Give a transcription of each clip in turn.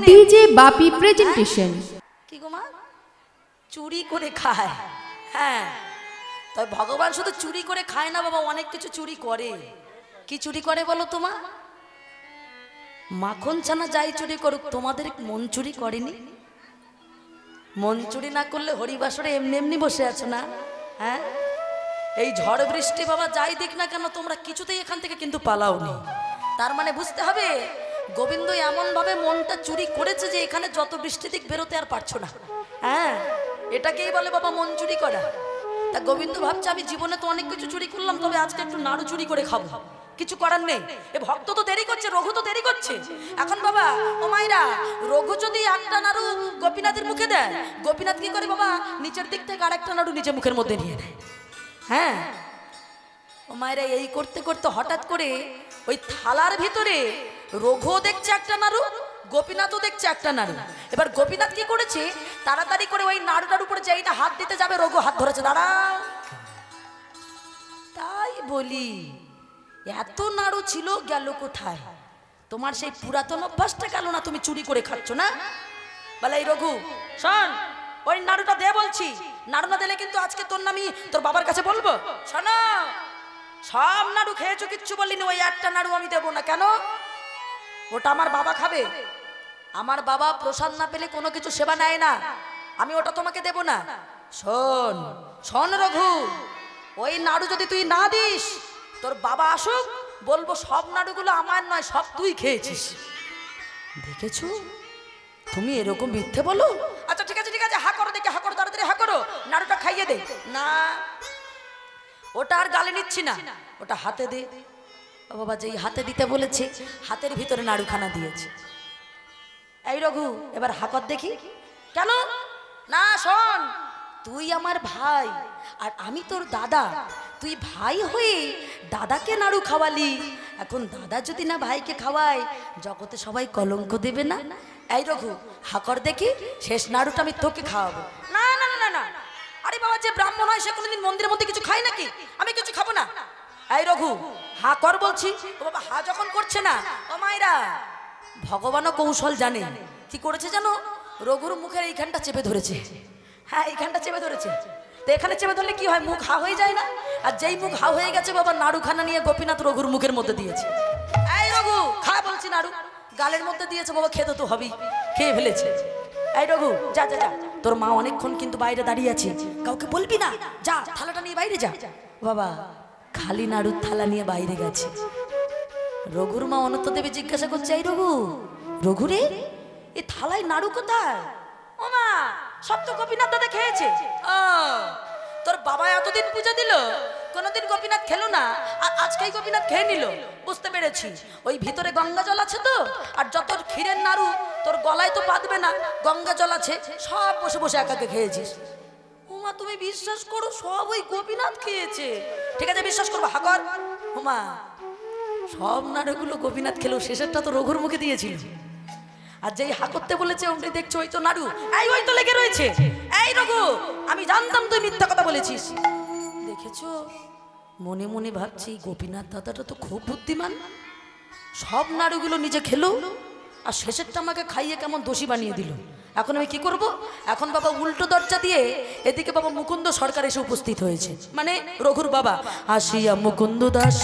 DJ বাপি presentation. কি গো মা, চুরি করে খায়? হ্যাঁ, তবে ভগবান শুধু চুরি করে খায় না বাবা, অনেক কিছু চুরি করে। কি চুরি করে বলো তোমা? মাখন ছানা যাই চুরি করুক, তোমাদের মন চুরি করেনি? মন চুরি না করলে হরিবাসরে এমনি এমনি বসে আছো না? হ্যাঁ, এই ঝড় বৃষ্টি বাবা যাই দিক না কেন, তোমরা কিছুতেই এখান থেকে কিন্তু পালাওনি। তার মানে বুঝতে হবে গোবিন্দ এমন ভাবে মনটা চুরি করেছে যে এখানে যত বৃষ্টি দিক বেরোতে আর পারছো না। হ্যাঁ, এটাকেই বলে বাবা মন চুরি করা। তা গোবিন্দ ভাবছে আমি জীবনে তো অনেক কিছু চুরি করলাম, তবে আজকে একটু নাড়ু চুরি করে খাবো। কিছু করার নেই, এ ভক্ত তো দেরি করছে, রঘু তো দেরি করছে। এখন বাবা ও মাইরা, রঘু যদি একটা নাড়ু গোপীনাথের মুখে দেয়, গোপীনাথ কি করে বাবা নিচের দিক থেকে আরেকটা নাড়ু নিজের মুখের মধ্যে নিয়ে নেয়। হ্যাঁ, ও মায়েরা এই করতে করতে হঠাৎ করে ওই থালার ভিতরে রঘু দেখছে একটা নাড়ু, গোপীনাথও দেখছে একটা নাড়ু। এবার গোপীনাথ কি করেছে, তাড়াতাড়ি করে ওই নাড়ুটার উপরে যেইটা হাত দিতে যাবে, রঘু হাত ধরেছে, দাঁড়াও। তাই বলি এত নাড়ু ছিল, গেল কোথায়? তোমার সেই পুরাতন অভ্যাসটা গেল না, তুমি চুরি করে খাচ্ছ না? বলে এই রঘু শোন, ওই নাড়ুটা দে বলছি, নাড়ু না দিলে কিন্তু আজকে তোর নামি তোর বাবার কাছে বলবো। শোনো, সব নাড়ু খেয়েছো, কিচ্ছু বলিনি, ওই একটা নাড়ু আমি দেবো না। কেন? ওটা আমার বাবা খাবে, আমার বাবা প্রসাদ না পেলে কোনো কিছু সেবা নেয় না, আমি ওটা তোমাকে দেব না। শোন শোন রঘু, ওই নাড়ু যদি তুই না দিস, তোর বাবা আসুক, বলবো সব নাড়ুগুলো আমার নয়, সব তুই খেয়েছিস। দেখেছো তুমি এরকম মিথ্যে বলো? আচ্ছা ঠিক আছে ঠিক আছে, হা করো দেখে, হা করো, তাড়াতাড়ি হা করো, নাড়ুটা খাইয়ে দে। না, ওটা আর গালে নিচ্ছি না, ওটা হাতে দে। ও বাবা, যেই হাতে দিতে বলেছে হাতের ভিতরে নাড়ুখানা দিয়েছে। এই রঘু এবার হা কর দেখি। কেন? না শোন, তুই আমার ভাই আর আমি তোর দাদা, তুই ভাই হয়ে দাদাকে নাড়ু খাওয়ালি, এখন দাদা যদি না ভাইকে খাওয়ায়, জগতে সবাই কলঙ্ক দেবে না? এই রঘু হা কর দেখি, শেষ নাড়ুটা আমি তোকে খাওয়াবো। না না না না, আরে বাবা, যে ব্রাহ্মণ হয় সে কোনোদিন মন্দিরের মধ্যে কিছু খায় নাকি? আমি কিছু খাবো না। এই রঘু হা কর বলছি। ও বাবা, হা যখন করছে না, ও মায়েরা, ভগবানও কৌশল জানে। কি করেছে জানো? রঘুর মুখের এইখানটা চেপে ধরেছে। হ্যাঁ, এইখানটা চেপে ধরেছে। তো এখানে চেপে ধরলে কি হয়, মুখ হা হয়ে যায় না? আর যেই মুখ হা হয়ে গেছে বাবা, নাড়ুখানা নিয়ে গোপীনাথ রঘুর মুখের মধ্যে দিয়েছে। এই রঘু খা বলছি, নাড়ু গালের মধ্যে দিয়েছে বাবা, খেতে তো হবেই, খেয়ে ফেলেছে। এই রঘু যা যা যা, তোর মা অনেকক্ষণ কিন্তু বাইরে দাঁড়িয়ে আছে, কাউকে বলবি না, যা থালাটা নিয়ে বাইরে যা। বাবা খালি নাড়ুর থালা নিয়ে বাইরে গেছে। রঘুর মা অনন্ত দেবী জিজ্ঞাসা করছে, এই রঘু, রঘু রে, এই থালায় নাড়ু কোথায়? ও মা, সব তো গোপীনাথ দাদা খেয়েছে। তোর বাবা এতদিন পূজা দিল, কোনোদিন গোপীনাথ খেলো না, আর আজকেই গোপীনাথ খেয়ে নিল। বুঝতে পেরেছি, ওই ভিতরে গঙ্গা জল আছে তো, আর যত ক্ষীরের নাড়ু তোর গলায় তো বাঁধবে না, গঙ্গা জল আছে, সব বসে বসে একাকে খেয়েছিস। উমা তুমি বিশ্বাস করো, সব ওই গোপীনাথ খেয়েছে। ঠিক আছে বিশ্বাস করবো, হাকর। উমা সব নাড়ুগুলো গোপীনাথ খেলো, শেষেরটা তো রঘুর মুখে দিয়েছিল। আর যেই হা করতে বলেছে অমনি দেখছো ওই তো নাড়ু, এই ওই তো লেগে রয়েছে। এই রঘু, আমি জানতাম তুই মিথ্যা কথা বলেছিস। দেখেছো, মনে মনে ভাবছি গোপীনাথ দাদাটা তো খুব বুদ্ধিমান, সব নাড়ুগুলো নিজে খেলো, আর শেষেরটা আমাকে খাইয়ে কেমন দোষী বানিয়ে দিল। এখন আমি কি করব? এখন বাবা উল্টো দরজা দিয়ে এদিকে বাবা মুকুন্দ সরকার এসে উপস্থিত হয়েছে, মানে রঘুর বাবা। আসিয়া মুকুন্দ দাস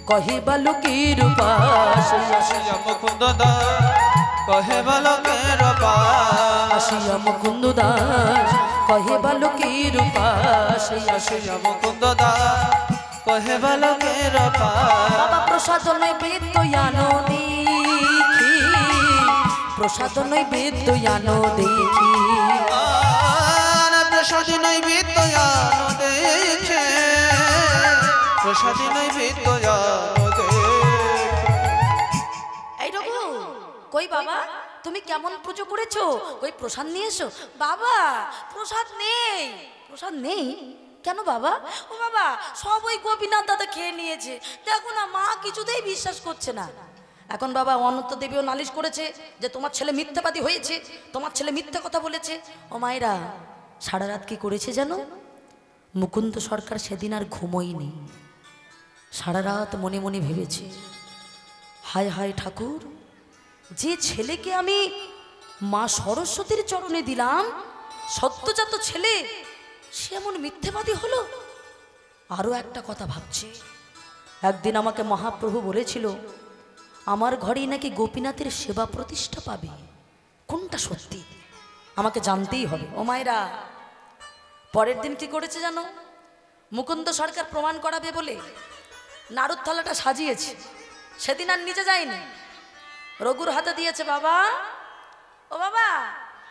কহে বালকের পাশ, আসিয়া মুকুন্দ দাস কহে বালকের পাশ, আসিয়া মুকুন্দ দাস কহে বালকের পাশ, আসিয়া মুকুন্দ দাস কহে বালকের পাশ। বাবা প্রসাদ নৈবেদ্য আনো দেখি, প্রসাদ নৈবেদ্য আনো দেখি, প্রসাদ নৈবেদ্য আনো দেখে, প্রসাদ নৈবেদ্য আনো দেখে। এই রঘু কই বাবা, তুমি কেমন পুজো করেছো? কই প্রসাদ নিয়ে এসো। বাবা প্রসাদ নেই। প্রসাদ নেই কেন বাবা? ও বাবা, সব ওই গোপীনাথ দাদা খেয়ে নিয়েছে, দেখো না, মা কিছুতেই বিশ্বাস করছে না। এখন বাবা অনন্ত দেবীও নালিশ করেছে যে তোমার ছেলে মিথ্যাবাদী হয়েছে, তোমার ছেলে মিথ্যা কথা বলেছে। ও মায়েরা, সারা রাত কি করেছে জানো? মুকুন্দ সরকার সেদিন আর ঘুমোয়নি, সারা রাত মনে মনে ভেবেছে, হায় হায় ঠাকুর, যে ছেলেকে আমি মা সরস্বতীর চরণে দিলাম, সদ্যজাত ছেলে, সে এমন মিথ্যেবাদী হলো। আরো একটা কথা ভাবছি, একদিন আমাকে মহাপ্রভু বলেছিল আমার ঘরেই নাকি গোপীনাথের সেবা প্রতিষ্ঠা পাবে। কোনটা সত্যি আমাকে জানতেই হবে। ও মায়েরা, পরের দিন কি করেছে জানো? মুকুন্দ সরকার প্রমাণ করাবে বলে নাড়ুর থালাটা সাজিয়েছে, সেদিন আর নিজে যায়নি, রঘুর হাতে দিয়েছে। বাবা, ও বাবা,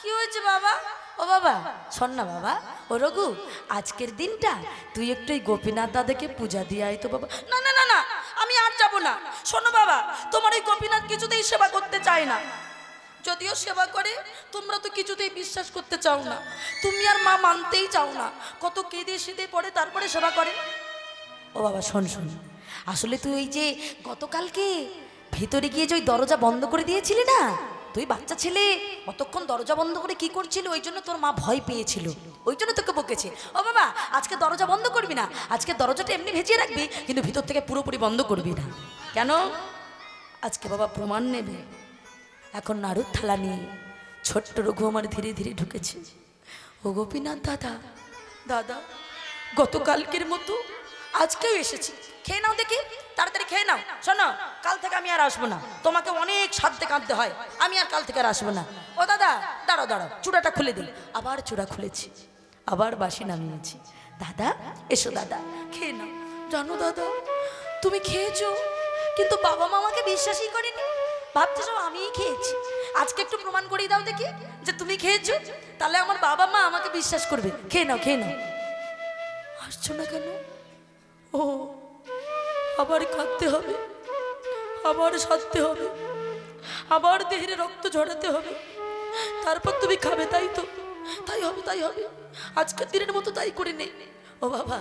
কি হয়েছে বাবা? ও বাবা শোন না বাবা, ও রঘু, আজকের দিনটা তুই একটু এই গোপীনাথ দাদাকে পূজা দিয়ে আয় তো বাবা। না না না না, আমি আর যাব না। শোনো বাবা, তোমার এই গোপীনাথ কিছুতেই সেবা করতে চায় না। যদিও সেবা করে, তোমরা তো কিছুতেই বিশ্বাস করতে চাও না। তুমি আর মা মানতেই চাও না। কত কেঁদে সেদে পড়ে তারপরে সেবা করে। ও বাবা শোন শোন, আসলে তুই ওই যে গতকালকে ভিতরে গিয়ে যে ওই দরজা বন্ধ করে দিয়েছিলি না, তুই বাচ্চা ছেলে অতক্ষণ দরজা বন্ধ করে কি করছিল, ওই জন্য তোর মা ভয় পেয়েছিল, ওই জন্য তোকে বকেছে। ও বাবা, আজকে দরজা বন্ধ করবি না, আজকে দরজাটা এমনি ভেজিয়ে রাখবি, কিন্তু ভিতর থেকে পুরোপুরি বন্ধ করবি না। কেন? আজকে বাবা প্রমাণ নেবে। এখন নাড়ুর থালা নিয়ে ছোট্ট রঘু আমার ধীরে ধীরে ঢুকেছে। ও গোপীনাথ দাদা, দাদা গতকালকের মতো আজকেও এসেছি, খেয়ে নাও দেখি, তাড়াতাড়ি খেয়ে নাও। শোনো, কাল থেকে আমি আর আসবো না, তোমাকে অনেক সাধ্যে কাঁদতে হয়, আমি আর কাল থেকে আর আসবো না। ও দাদা দাঁড়াও দাঁড়াও, চূড়াটা খুলে দিল। আবার চূড়া খুলেছি, আবার বাসি নামিয়েছি। দাদা এসো দাদা, খেয়ে নাও। জানো দাদা, তুমি খেয়েছো, কিন্তু বাবা মামাকে বিশ্বাসই করেনি, ভাবছে সব আমিই খেয়েছি। আজকে একটু প্রমাণ করিয়ে দাও দেখি যে তুমি খেয়েছো, তাহলে আমার বাবা মা আমাকে বিশ্বাস করবে। খেয়ে নাও, খেয়ে নাও। আসছো না কেন? ও আবার কাঁদতে হবে, আবার সাধতে হবে, আবার দেহের রক্ত ঝরাতে হবে, তারপর তুমি খাবে, তাই তো? তাই হবে, তাই হবে, আজকের দিনের মতো তাই করে নেই। ও বাবা,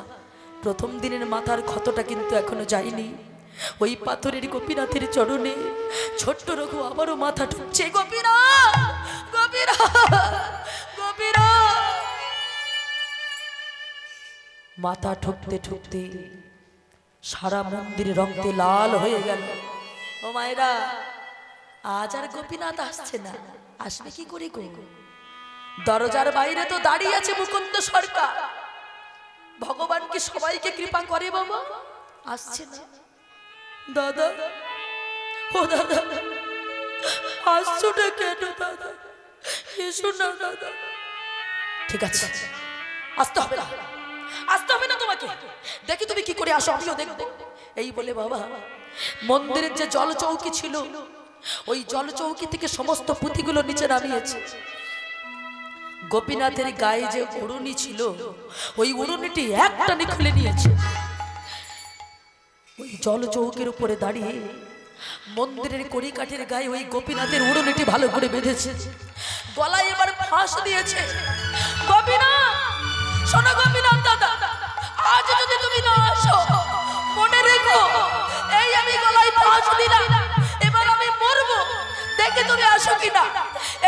প্রথম দিনের মাথার ক্ষতটা কিন্তু এখনো যায়নি। ওই পাথরের গোপীনাথের চরণে ছোট্ট রঘু আবারও মাথা ঠুকছে। গোপীনাথ, গোপীনাথ, গোপীনাথ। মাথা ঠুকতে ঠুকতে সারা মন্দির রক্তে লাল হয়ে গেল। ও মায়েরা, আজ আর গোপীনাথ আসছে না, আসবে কি করে গো? দরজার বাইরে তো দাঁড়িয়ে আছে মুকুন্দ সরকার। ভগবান কি সবাইকে কৃপা করে বাবা? আসছে না। দাদা, ও দাদা, আসছো না কেন দাদা? এসো না দাদা। ঠিক আছে, আসতে হবে না, আসতে হবে না তোমাকে, দেখি তুমি কি করে আসো, আমিও দেখবো। এই বলে বাবা মন্দিরের যে জল চৌকি ছিল, ওই জল চৌকি থেকে সমস্ত পুঁথিগুলো নিচে নামিয়েছে। গোপীনাথের গায়ে যে উড়ুনি ছিল, ওই উড়ুনিটি একটানে খুলে নিয়েছে। ওই জল চৌকির উপরে দাঁড়িয়ে মন্দিরের কড়িকাঠের গায়ে ওই গোপীনাথের উড়ুনিটি ভালো করে বেঁধেছে, গলায় এবার ফাঁস দিয়েছে। গোপীনাথ, শোনো গোপীনাথ দাদা, আজ যদি তুমি না আসো, মনে রেখো এই আমি গলায় ফাঁস দিলাম, এবার আমি মরবো, দেখে তুমি আসো কিনা।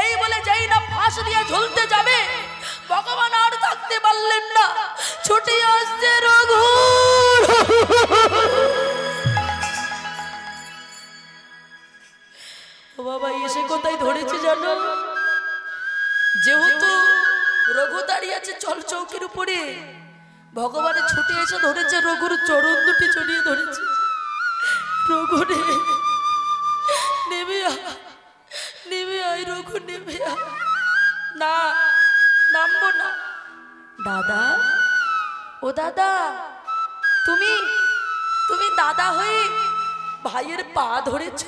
এই বলে যেই না ফাঁস দিয়ে ঝুলতে যাবে, ভগবান আর থাকতে পারলেন না, ছুটে আসছে রঘু। ও বাবা, এসে কোথায় ধরেছে জানো? যেহেতু রঘু দাঁড়িয়ে আছে চল চৌকির উপরে, ভগবানে ছুটে এসে ধরেছে রঘুর চরণ দুটি জড়িয়ে ধরেছে। রঘু রে, নেমে আয়, নেমে আয় রঘু, নেমে আয়। না, নামবো না। দাদা, ও দাদা, তুমি তুমি দাদা হয়ে ভাইয়ের পা ধরেছ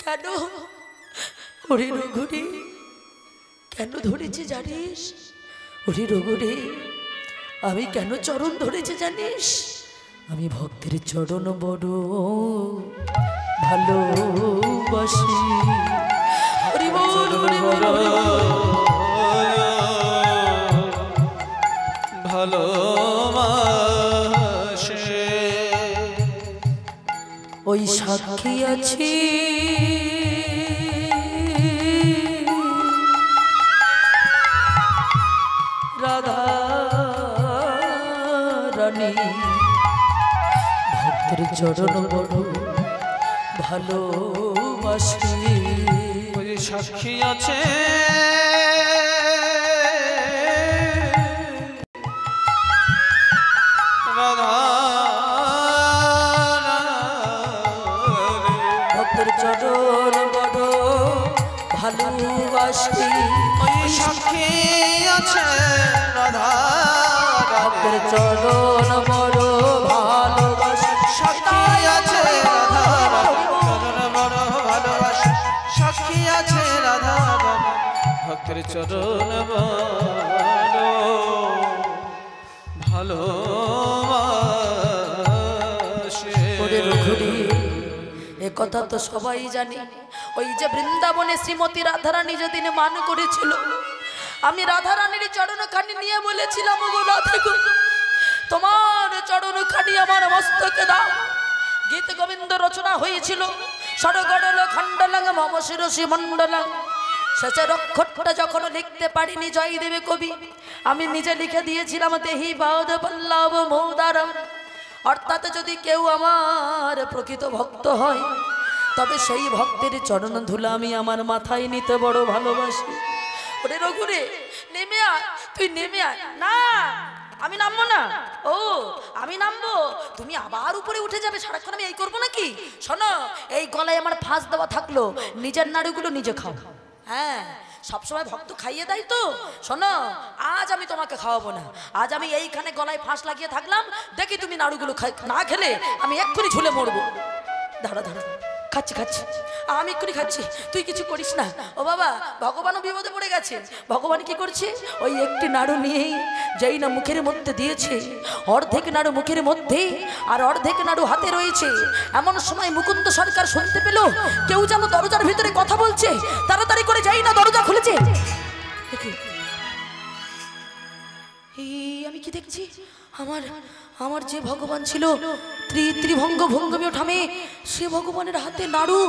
কেন? ওরে রঘু রে, কেন ধরেছে জানিস? ওরে রঘু রে, আমি কেন চরণ ধরেছে জানিস? আমি ভক্তের চরণ বড় ভালোবাসি। হরি বল, হরি বল, ভালোবাসে ওই সাক্ষী আছি রাধা রানী, ভক্তের চরণ বড় ভালোবাসি। ওই সাক্ষী আছে রাধা ভক্তের চরণ বড় ভালোবাসি। ওই সাক্ষী আছে রাধা ভক্তের চরণ বড় ভালোবাসি। সাক্ষী আছে রাধা চরণ বড় ভালোবাসি। সাক্ষী আছে রাধা ভক্তের চরণ বড় ভালোবাসি। ওরে রঘুরি, এ কথা তো সবাই জানি। ওই যে বৃন্দাবনে শ্রীমতী রাধারানী যেদিন মান করেছিল, আমি রাধারানীর চরণখানি নিয়ে বলেছিলাম, গো রাধা গো, তোমার চরণখানি আমার মস্তকে দাও। গীত গোবিন্দ রচনা হয়েছিল সরগড়ল খণ্ডলং মম শিরসি মণ্ডলং। শেষের অক্ষরটা যখন লিখতে পারিনি জয়দেবে কবি, আমি নিজে লিখে দিয়েছিলাম দেহি বাউদ পল্লব মৌদারম। অর্থাৎ যদি কেউ আমার প্রকৃত ভক্ত হয়, তবে সেই ভক্তের চরণ ধুলা আমি আমার মাথায় নিতে বড় ভালোবাসি। ওরে রঘুরে, নেমে আয়, তুই নেমে আয়। না, আমি নামবো না। ও, আমি নামবো, তুমি আবার উপরে উঠে যাবে, সারাক্ষণ আমি এই করবো নাকি? শোনো, এই গলায় আমার ফাঁস দেওয়া থাকলো, নিজের নাড়ুগুলো নিজে খাও। হ্যাঁ, সবসময় ভক্ত খাইয়ে দেয় তো। শোনো, আজ আমি তোমাকে খাওয়াবো না। আজ আমি এইখানে গলায় ফাঁস লাগিয়ে থাকলাম, দেখি তুমি নাড়ুগুলো না খেলে আমি এক্ষুনি ঝুলে মরবো। দাঁড়া দাঁড়া, খাচ্ছি খাচ্ছি, আমি এক্ষুনি খাচ্ছি, তুই কিছু করিস না। ও বাবা, ভগবানও বিপদে পড়ে গেছে। ভগবান কি করছে? ওই একটি নাড়ু নিয়েই যেই না মুখের মধ্যে দিয়েছে, অর্ধেক নাড়ু মুখের মধ্যে আর অর্ধেক নাড়ু হাতে রয়েছে। এমন সময় মুকুন্দ সরকার শুনতে পেল কেউ যেন দরজার ভিতরে কথা বলছে। তাড়াতাড়ি করে যাই না দরজা খুলেছে। দেখি, আমি কি দেখছি? আমার আমার যে ভগবান ছিল ত্রিভঙ্গ ভঙ্গমী ঠামে, সে ভগবানের হাতে নাড়ু,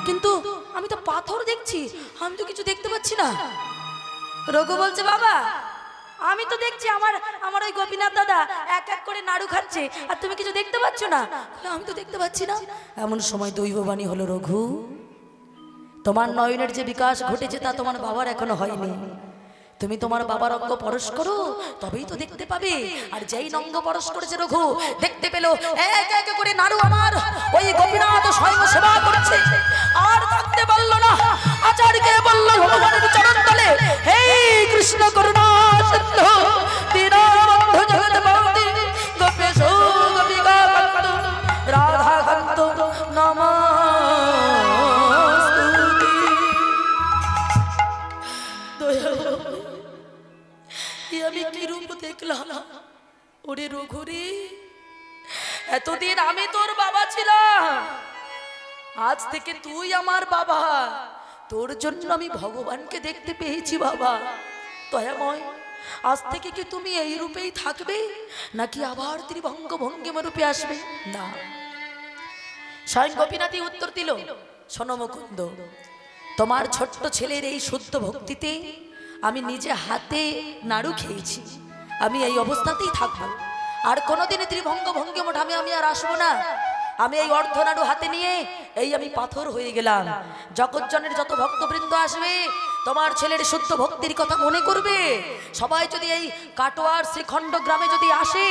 কিন্তু আমি তো পাথর দেখছি, আমি তো কিছু দেখতে পাচ্ছি না। রঘু বলছে, বাবা আমি তো দেখছি আমার আমার ওই গোপীনাথ দাদা এক এক করে নাড়ু খাচ্ছে, আর তুমি কিছু দেখতে পাচ্ছ না। আমি তো দেখতে পাচ্ছি না। এমন সময় দৈববাণী হলো, রঘু তোমার নয়নের যে বিকাশ ঘটেছে তা তোমার বাবার এখনো হয়নি। তুমি তোমার বাবার অঙ্গ পরশ করো, তবেই তো দেখতে পাবে। আর যেই অঙ্গ পরশ করেছে রঘু, দেখতে পেল এক এক করে নাড়ু আমার ওই গোপীনাথ স্বয়ং সেবা করছে। আর থাকতে পারল না, আচার্যকে বলল ভগবানের চরণ তলে, হে কৃষ্ণ করুণা সিন্ধু দীনবন্ধু জগৎপতি গোপেশ গোপিকা কান্ত রাধা কান্ত নমস্তুতে। আমি কি রূপ দেখলাম? ওরে রঘুরে, এতদিন আমি তোর বাবা ছিলাম, আজ থেকে তুই আমার বাবা। তোর জন্য আমি ভগবানকে দেখতে পেয়েছি বাবা। দয়াময়, আজ থেকে কি তুমি এই রূপেই থাকবে, নাকি আবার ত্রিভঙ্গ ভঙ্গিমা রূপে আসবে? না। স্বয়ং গোপীনাথই উত্তর দিল, শোনো মুকুন্দ, তোমার ছোট্ট ছেলের এই শুদ্ধ ভক্তিতে আমি নিজে হাতে নাড়ু খেয়েছি। আমি এই অবস্থাতেই থাকবো, আর কোনোদিন ত্রিভঙ্গ ভঙ্গিমা ঠামে আমি আর আসবো না। আমি এই অর্ধনাড়ু হাতে নিয়ে এই আমি পাথর হয়ে গেলাম। জগৎজনের যত ভক্তবৃন্দ আসবে, তোমার ছেলের শুদ্ধ ভক্তির কথা মনে করবে। সবাই যদি এই কাটোয়ার শ্রীখণ্ড গ্রামে যদি আসে,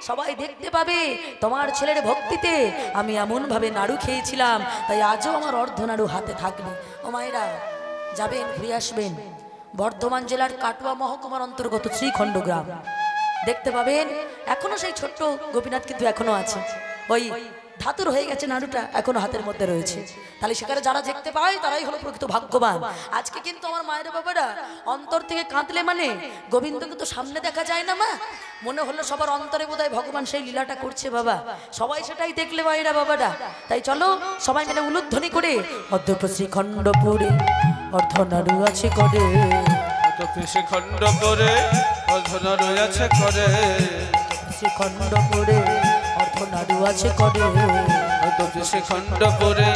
সবাই দেখতে পাবে তোমার ছেলের ভক্তিতে আমি এমনভাবে নাড়ু খেয়েছিলাম, তাই আজও আমার অর্ধনাড়ু হাতে থাকবে। ও মায়েরা, যাবেন, ঘুরে আসবেন বর্ধমান জেলার কাটোয়া মহকুমার অন্তর্গত শ্রীখণ্ড গ্রাম। দেখতে পাবেন এখনো সেই ছোট্ট গোপীনাথ কিন্তু এখনো আছে। ওই ধাতুর হয়ে গেছে নাড়ুটা, এখনো হাতের মধ্যে রয়েছে। তাহলে সেখানে যারা দেখতে পায় তারাই হলো প্রকৃত ভাগ্যবান। আজকে কিন্তু আমার মায়ের বাবারা অন্তর থেকে কাঁদলে মানে গোবিন্দকে তো সামনে দেখা যায় না মা, মনে হলো সবার অন্তরে বোধহয় ভগবান সেই লীলাটা করছে বাবা। সবাই সেটাই দেখলে মায়েরা বাবারা। তাই চলো সবাই মিলে উলুধ্বনি করে অধ্যক্ষ শ্রীখণ্ডপুরে অর্ধনাড়ু আছে করে, শ্রীখণ্ডপুরে অর্ধনাড়ু আছে করে, শ্রীখণ্ডপুরে অর্ধনাড়ু আছে করে, শ্রীখণ্ডপুরে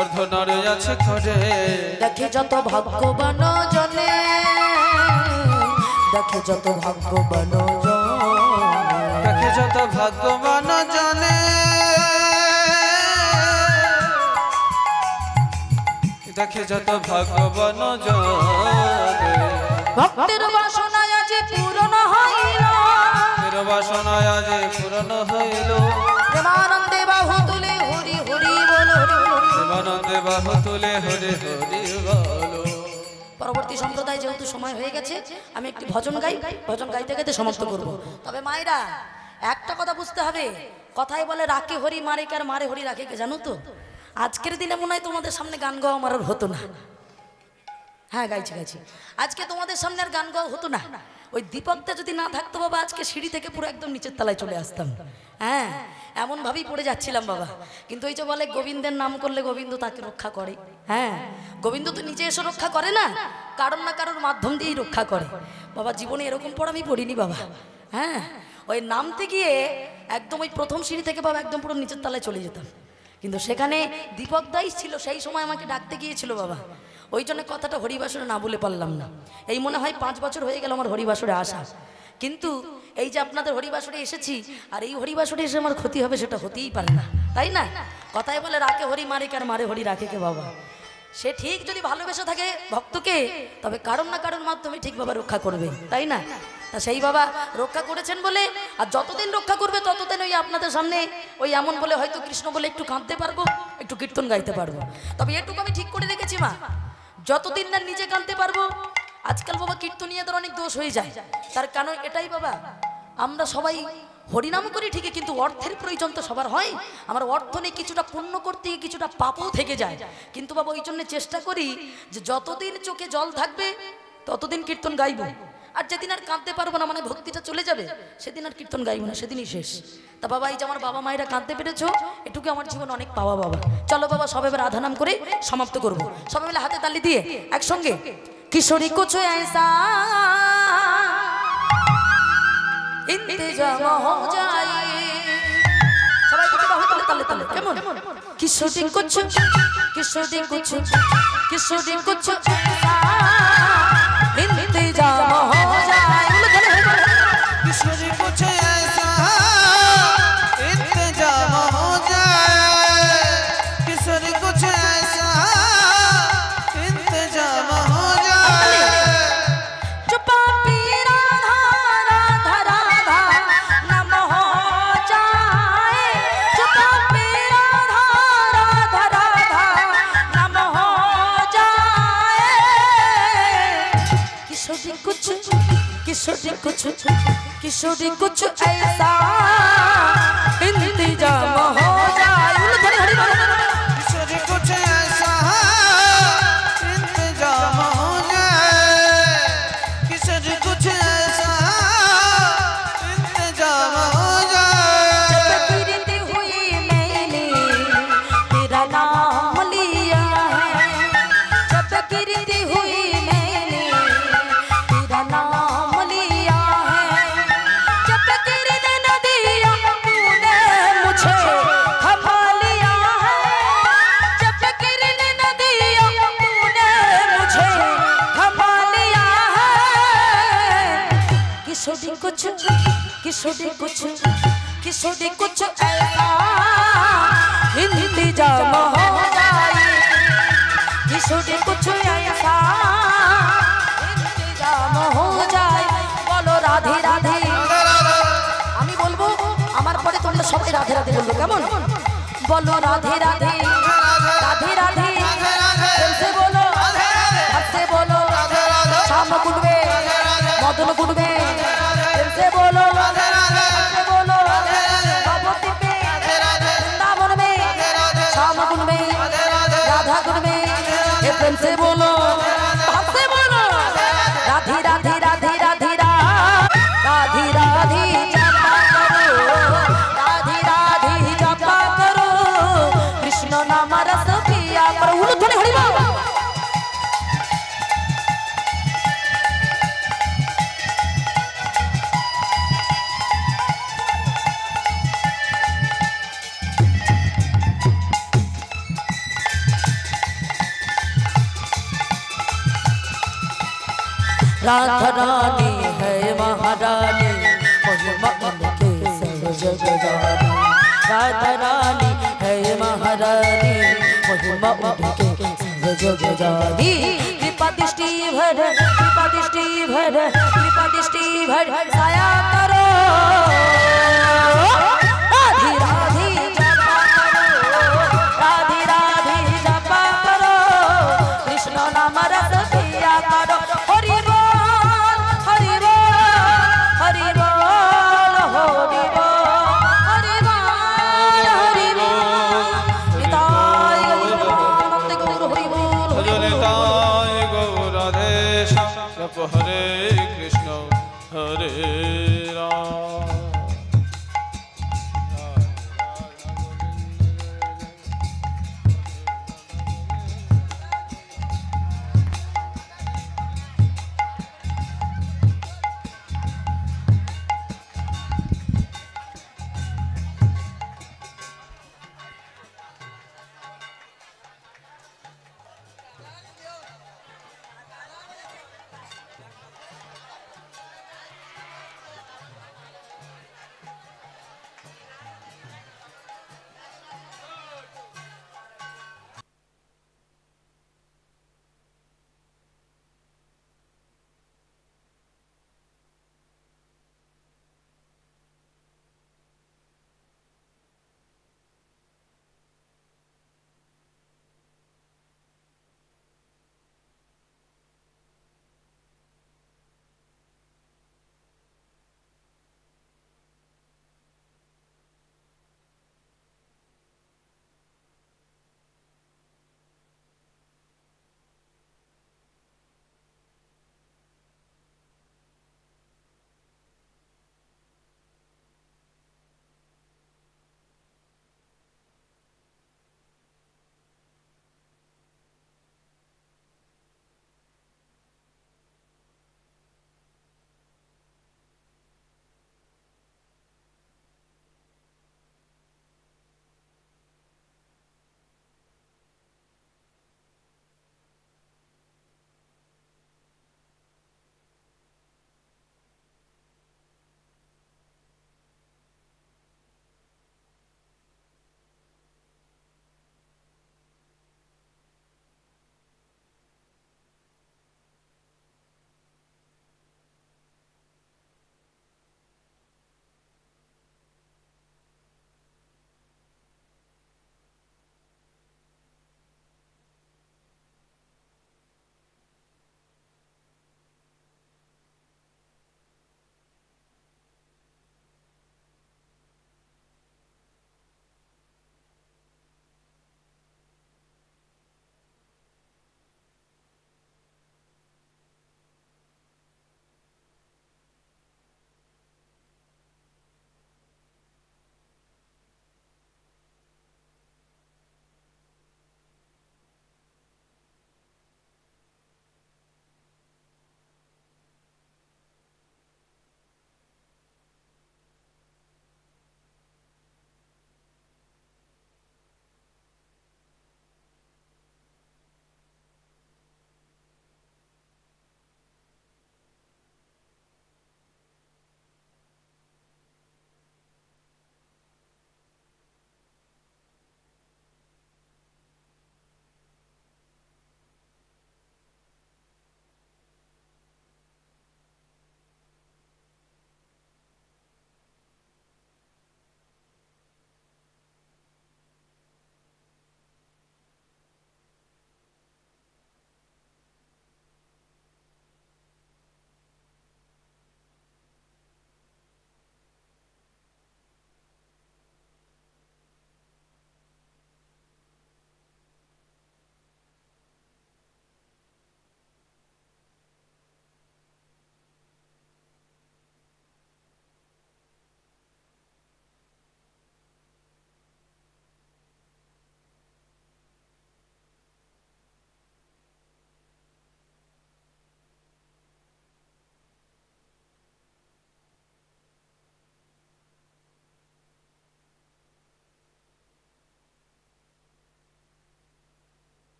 অর্ধনাড়ু আছে করে। দেখে যত ভাগ্যবান জনে, দেখে যত ভাগ্যবান জনে, দেখে যত ভাগ্যবান জনে, দেখে যত ভগবান জনে ভক্তের বাসনা আজ পূরণ হইল এর বাসনায় আজ পূরণ হইল প্রেমানন্দে বাহু তুলে হরি হরি বল প্রেমানন্দে বাহু তুলে হরি হরি বলো। পরবর্তী সম্প্রদায় যেহেতু সময় হয়ে গেছে আমি একটি ভজন গাইতে গাইতে সমাপ্ত করব। তবে মায়েরা একটা কথা বুঝতে হবে, কথাই বলে রাখে হরি মারে কার মারে হরি রাখে কে, জানো তো? আজকের দিনে মনে হয় তোমাদের সামনে গান গাওয়া আমার আর হতো না। হ্যাঁ গাইছি আজকে তোমাদের সামনে আর গান গাওয়া হতো না। ওই দীপকটা যদি না থাকতো বাবা আজকে সিঁড়ি থেকে পুরো একদম নিচের তলায় চলে আসতাম। হ্যাঁ এমন ভাবেই পড়ে যাচ্ছিলাম বাবা। কিন্তু ওই যে বলে গোবিন্দের নাম করলে গোবিন্দ তাকে রক্ষা করে। হ্যাঁ গোবিন্দ তো নিজে এসে রক্ষা করে না, কারণ না কারোর মাধ্যম দিয়েই রক্ষা করে। বাবা জীবনে এরকম পড়া আমি পড়িনি বাবা। হ্যাঁ ওই নামতে গিয়ে একদম ওই প্রথম সিঁড়ি থেকে বাবা একদম পুরো নিচের তলায় চলে যেতাম। কিন্তু সেখানে দীপক দাই ছিল, সেই সময় আমাকে ডাকতে গিয়েছিল বাবা। ওই জন্য কথাটা হরিবাসরে না বলে পারলাম না। এই মনে হয় 5 বছর হয়ে গেল আমার হরিবাসরে আসা। কিন্তু এই যে আপনাদের হরিবাসরে এসেছি আর এই হরিবাসরে এসে আমার ক্ষতি হবে সেটা হতেই পারে না, তাই না? কথায় বলে রাখে হরি মারে কার মারে হরি রাখে কে বাবা। সে ঠিক যদি ভালোবেসে থাকে ভক্তকে তবে কারণ না কারণ মাধ্যমে ঠিক বাবা রক্ষা করবে, তাই না? তা সেই বাবা রক্ষা করেছেন বলে আর যতদিন রক্ষা করবে ততদিন ওই আপনাদের সামনে ওই এমন বলে হয়তো কৃষ্ণ বলে একটু কাঁদতে পারবো, একটু কীর্তন গাইতে পারবো। তবে এটুকু আমি ঠিক করে রেখেছি মা, যতদিন না নিজে কাঁদতে পারবো। আজকাল বাবা কীর্তনীয়দের অনেক দোষ হয়ে যায়, তার কারণ এটাই বাবা আমরা সবাই হরিনাম করি ঠিকই কিন্তু অর্থের প্রয়োজন তো সবার হয়। আমার অর্থ নেই, কিছুটা পুণ্য করতে গিয়ে কিছুটা পাপও থেকে যায়। কিন্তু বাবা ওই জন্য চেষ্টা করি যে যতদিন চোখে জল থাকবে ততদিন কীর্তন গাইব। আর যেদিন আর কাঁদতে পারবো না মানে ভক্তিটা চলে যাবে সেদিন আর কীর্তন গাইব না, সেদিনই শেষ। তা বাবা এই যে আমার বাবা মায়েরা কাঁদতে পেরেছো এটুকু আমার জীবন অনেক পাওয়া বাবা। চলো বাবা সবাই এবার রাধা নাম করে সমাপ্ত করবো। সবাই মিলে হাতে তালি দিয়ে একসঙ্গে কিশোরী কুছো ऐसा इंतजाम हो जाए। সবাই কত বাহু তুলে তালে তালে কেমন? কিশোরী কুছো किशोरी कुछ इंतजाम हो जाए। किशोरी कुछ ऐसा इंतजाम हो जाए। किशोरी कुछ ऐसा इंतजाम हो जाए। जो पापी राधा राधा राधा नाम हो जाए। जो पापी राधा राधा राधा नाम हो जाए। किशोरी कुछ ऐसा इंतजाम हो जाए। किशोरी कुछ ऐसा इंतजाम हो जाए। किशोरी कुछ ऐसा इंतजाम हो जाए। जब गिरती हुई मैंने तेरा नाम लिया है। जब गिरती हुई मैंने तेरा नाम लिया है। जब गिरने न दिया तूने मुझे थमा लिया है। जब गिरने न दिया तूने मुझे थमा लिया है। किशोरी कुछ ऐसा इंतजाम हो जाए। किशोरी कुछ ऐसा इंतजाम हो जाए। बोलो राधे राधे। আমি বলবো আমার পরে তোমরা সবাই রাধে রাধে বলবে কেমন? বলো রাধে রাধে রাধে রাধে প্রেমসে বলো হাসে বলো শ্যাম কুটবে মদন কুটবে প্রেমসে বলো হাসে বলো নবদ্বীপে বৃন্দাবন में শ্যাম কুটবে রাধা কুটবে এ প্রেমসে বলো হাসে বলো রাধে রাধে রাধে রাধে राधे राधे जपा करो। राधे राधे जपा करो। कृष्ण नाम रस पिया करो। उलूध्वनि हरि बोल। राधा रानी है महारानी महिमा उनके सब जग जानी। राधा रानी है महारानी महिमा उनके सब जगजादी कृपा दृष्टि भर साया करो राधी राधी जपा करो कृष्ण नाम रस पिया करो हरि बोल हरि बोल हरि बोल हरि बोल हरि बोल निताय गौर हरि बोल भजनिताय गौराधेश जप हरे कृष्ण हरे राम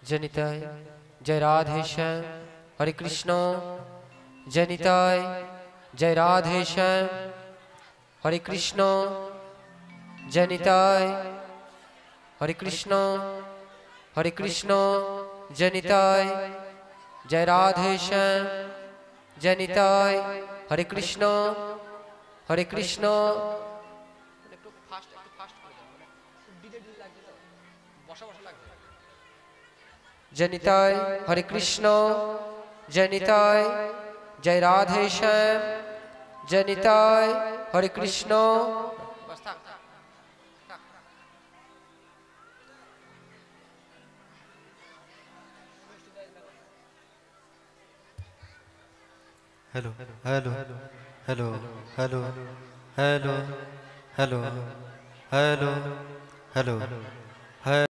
जनिताय जय राधे श्याम हरे कृष्ण जनिताय जय राधे श्याम हरे कृष्ण जनिताय हरे कृष्ण जनिताय जय राधे श्याम जनिताय हरे कृष्ण जनिताय हरे कृष्ण जनिताय जय राधे श्याम जनिताय Hare Krishna hello hello hello hello hello hello hello hello hello